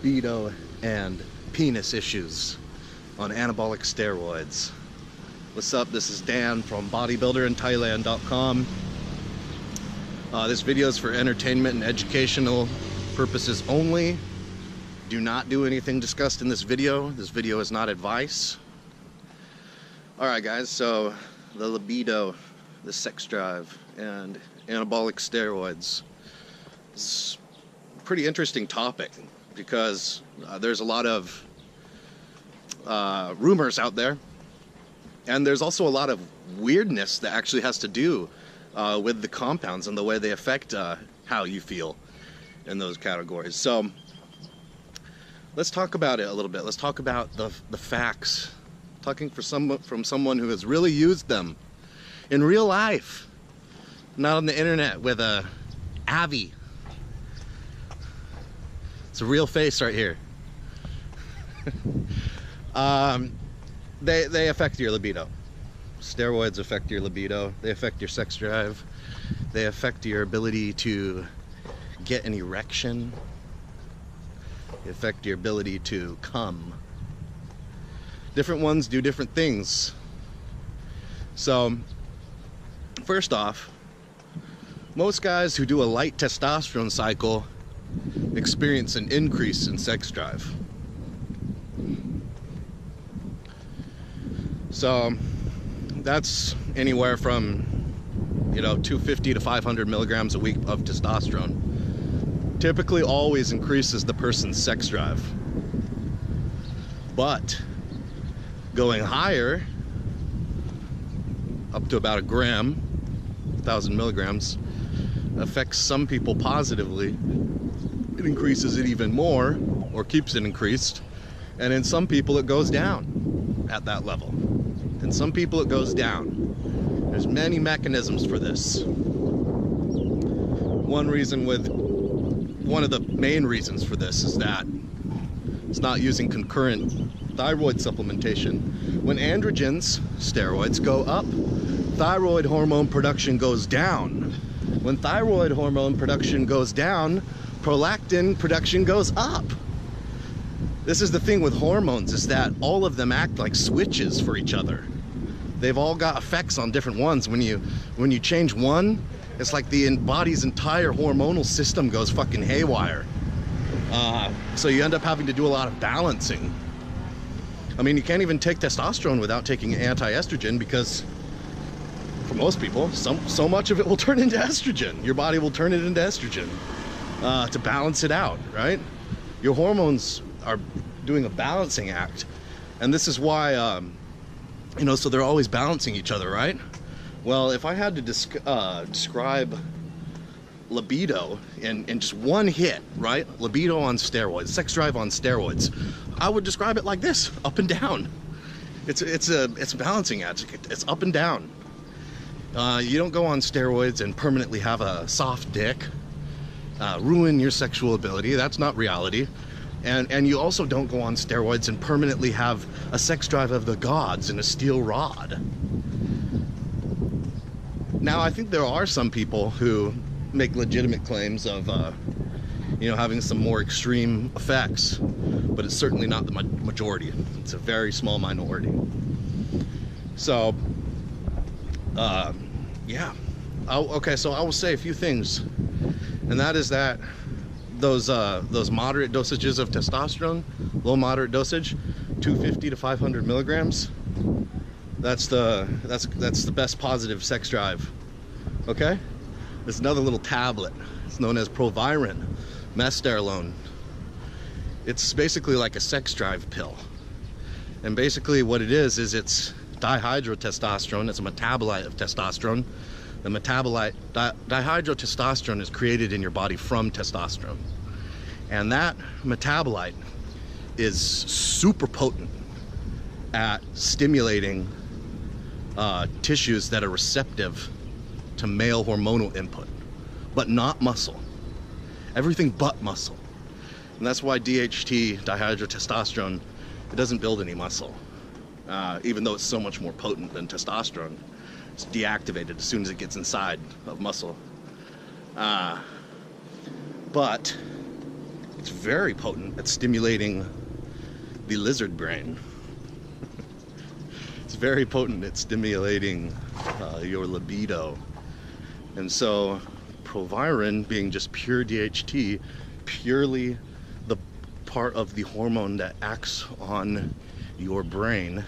libido and penis issues on anabolic steroids. What's up? This is Dan from bodybuilderinthailand.com. This video is for entertainment and educational purposes only. Do not do anything discussed in this video. This video is not advice. Alright guys, so the libido, the sex drive, and anabolic steroids. It's a pretty interesting topic because there's a lot of rumors out there, and there's also a lot of weirdness that actually has to do with the compounds and the way they affect how you feel in those categories. So let's talk about it a little bit. Let's talk about the facts. Talking from someone who has really used them in real life, not on the internet with a Avi. It's a real face right here. They affect your libido. Steroids affect your libido. They affect your sex drive. They affect your ability to get an erection. They affect your ability to come. Different ones do different things. So, first off, most guys who do a light testosterone cycle experience an increase in sex drive. So that's anywhere from 250 to 500 milligrams a week of testosterone. Typically always increases the person's sex drive. But going higher, up to about a gram, 1,000 milligrams, affects some people positively. It increases it even more, or keeps it increased, and in some people it goes down at that level. In some people it goes down. There's many mechanisms for this. One of the main reasons for this is that it's not using concurrent thyroid supplementation. When androgens, steroids, go up, thyroid hormone production goes down. When thyroid hormone production goes down, prolactin production goes up. This is the thing with hormones, is that all of them act like switches for each other. They've all got effects on different ones. When you change one, it's like the body's entire hormonal system goes fucking haywire. So you end up having to do a lot of balancing. I mean, you can't even take testosterone without taking anti-estrogen, because for most people, so much of it will turn into estrogen. Your body will turn it into estrogen to balance it out, right? Your hormones are doing a balancing act, and this is why so they're always balancing each other, right? Well, if I had to describe libido in just one hit, right? Libido on steroids, sex drive on steroids, I would describe it like this: up and down. It's a balancing act. It's up and down. You don't go on steroids and permanently have a soft dick, ruin your sexual ability. That's not reality. And you also don't go on steroids and permanently have a sex drive of the gods and a steel rod. Now, I think there are some people who make legitimate claims of having some more extreme effects, but it's certainly not the majority. It's a very small minority. So yeah. Okay, so I will say a few things, and that is that those moderate dosages of testosterone, low moderate dosage, 250 to 500 milligrams, that's the best positive sex drive. Okay, there's another little tablet. It's known as Proviron, Mesterolone. It's basically like a sex drive pill, and basically what it is it's dihydrotestosterone. It's a metabolite of testosterone. The metabolite, dihydrotestosterone, is created in your body from testosterone. And that metabolite is super potent at stimulating tissues that are receptive to male hormonal input, but not muscle. Everything but muscle. And that's why DHT, dihydrotestosterone, it doesn't build any muscle. Even though it's so much more potent than testosterone. It's deactivated as soon as it gets inside of muscle. But It's very potent at stimulating the lizard brain. It's very potent at stimulating your libido. And so Proviron, being just pure DHT, purely the part of the hormone that acts on your brain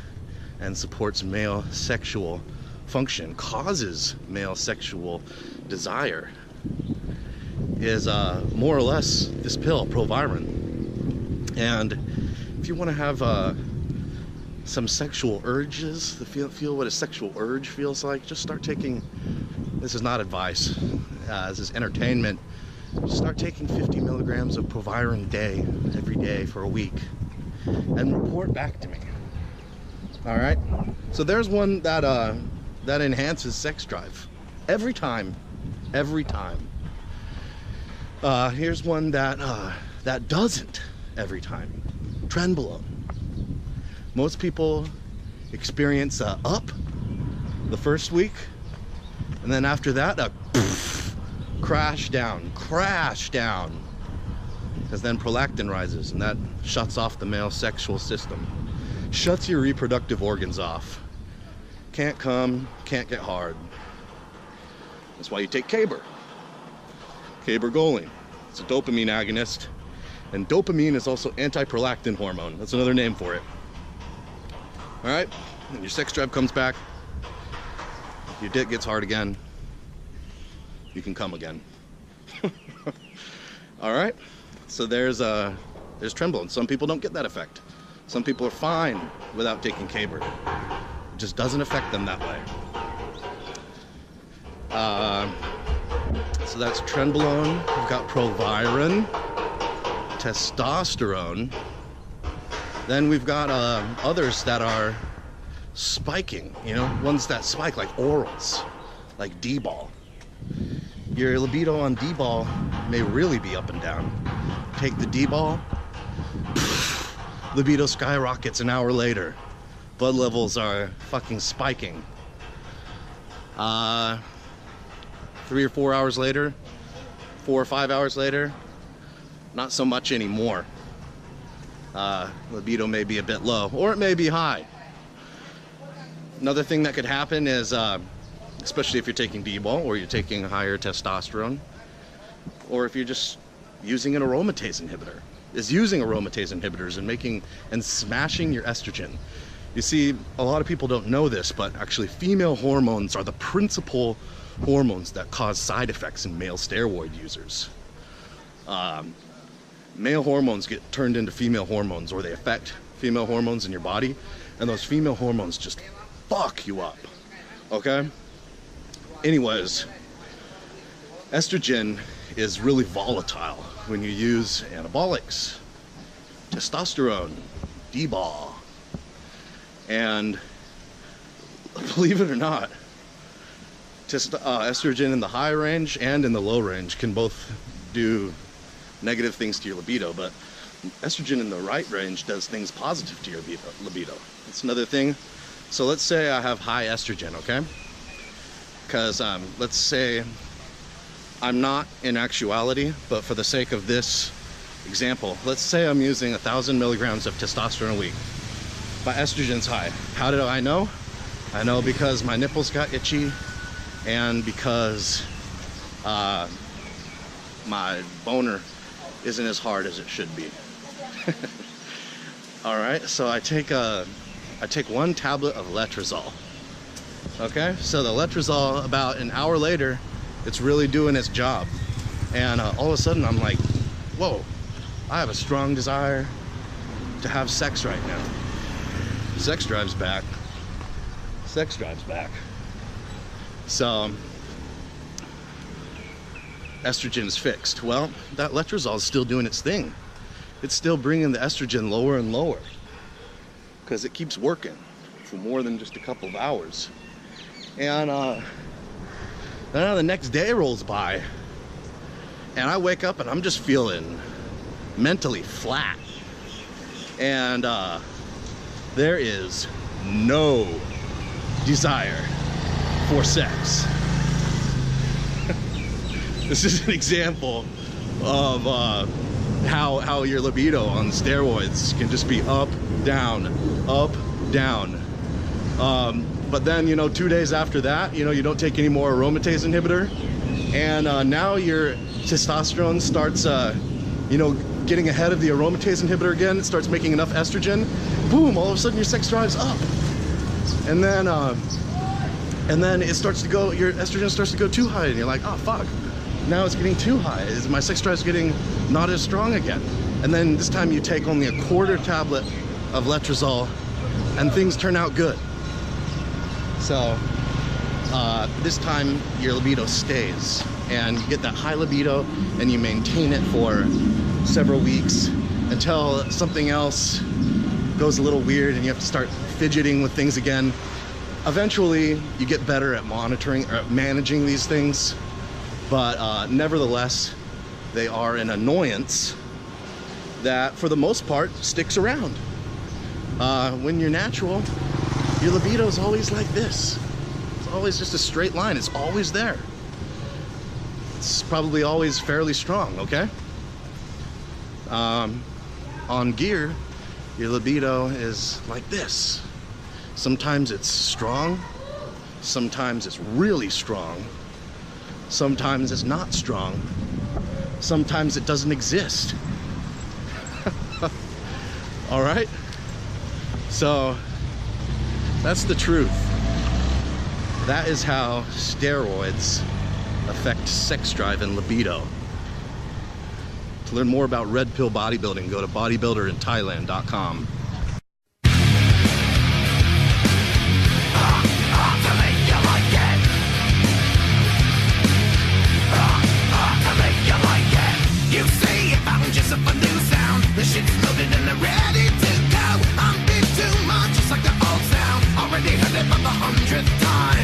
and supports male sexual function, causes male sexual desire, is more or less this pill, Proviron. And if you want to have some sexual urges, feel what a sexual urge feels like, just start taking, this is not advice, this is entertainment, just start taking 50 milligrams of Proviron a day, every day for a week, and report back to me. All right? So there's one that that enhances sex drive every time. Here's one that that doesn't every time. Trenbolone. Most people experience up the first week, and then after that a crash down, because then prolactin rises, and that shuts off the male sexual system, shuts your reproductive organs off. Can't come, can't get hard. That's why you take Caber. Cabergoline. It's a dopamine agonist, and dopamine is also anti-prolactin hormone. That's another name for it. All right, and your sex drive comes back, your dick gets hard again, you can come again. All right, so there's Trenbolone. Some people don't get that effect. Some people are fine without taking Caber. It just doesn't affect them that way. So that's Trenbolone. We've got Proviron, testosterone. Then we've got others that are spiking, you know, ones that spike, like orals, like D-ball. Your libido on D-ball may really be up and down. Take the D-ball, libido skyrockets an hour later. Blood levels are fucking spiking. 3 or 4 hours later, 4 or 5 hours later, not so much anymore. Libido may be a bit low, or it may be high. Another thing that could happen is, especially if you're taking D-ball, or you're taking higher testosterone, or if you're just using an aromatase inhibitor, is using aromatase inhibitors and smashing your estrogen. You see, a lot of people don't know this, but actually female hormones are the principal hormones that cause side effects in male steroid users. Male hormones get turned into female hormones, or they affect female hormones in your body, and those female hormones just fuck you up, okay? Anyways, estrogen is really volatile when you use anabolics, testosterone, D-ball, and believe it or not, estrogen in the high range and in the low range can both do negative things to your libido, but estrogen in the right range does things positive to your libido. That's another thing. So let's say I have high estrogen, okay? Because let's say I'm not in actuality, but for the sake of this example, let's say I'm using 1,000 milligrams of testosterone a week. My estrogen's high. How do I know? I know because my nipples got itchy, and because my boner isn't as hard as it should be. All right, so I take 1 tablet of letrozole. Okay, so the letrozole, about an hour later, it's really doing its job, and all of a sudden I'm like, whoa, I have a strong desire to have sex right now. Sex drives back. Sex drives back. So estrogen is fixed. Well, that letrozole is still doing its thing. It's still bringing the estrogen lower and lower, because it keeps working for more than just a couple of hours. And then the next day rolls by, and I wake up and I'm just feeling mentally flat, and there is no desire for sex. This is an example of how your libido on steroids can just be up, down, up, down. But then, 2 days after that, you don't take any more aromatase inhibitor, and now your testosterone starts, getting ahead of the aromatase inhibitor again. It starts making enough estrogen. Boom! All of a sudden, your sex drive's up, and then it starts to go. Your estrogen starts to go too high, and you're like, oh fuck! Now it's getting too high. My sex drive's getting not as strong again. And then this time you take only a 1/4 tablet of letrozole, and things turn out good. So this time your libido stays, and you get that high libido, and you maintain it for several weeks until something else goes a little weird and you have to start fidgeting with things again. Eventually you get better at monitoring or managing these things, but nevertheless they are an annoyance that for the most part sticks around. When you're natural, your libido is always like this. It's always just a straight line. It's always there. It's probably always fairly strong, okay? On gear, your libido is like this. Sometimes it's strong, sometimes it's really strong, sometimes it's not strong, sometimes it doesn't exist. All right? So that's the truth. That is how steroids affect sex drive and libido. To learn more about red pill bodybuilding, go to bodybuilderinthailand.com. You see, if I'm just a new sound, the shit's loaded and they're ready to go. I'm big too much, just like the old sound. Already heard it about the 100th time.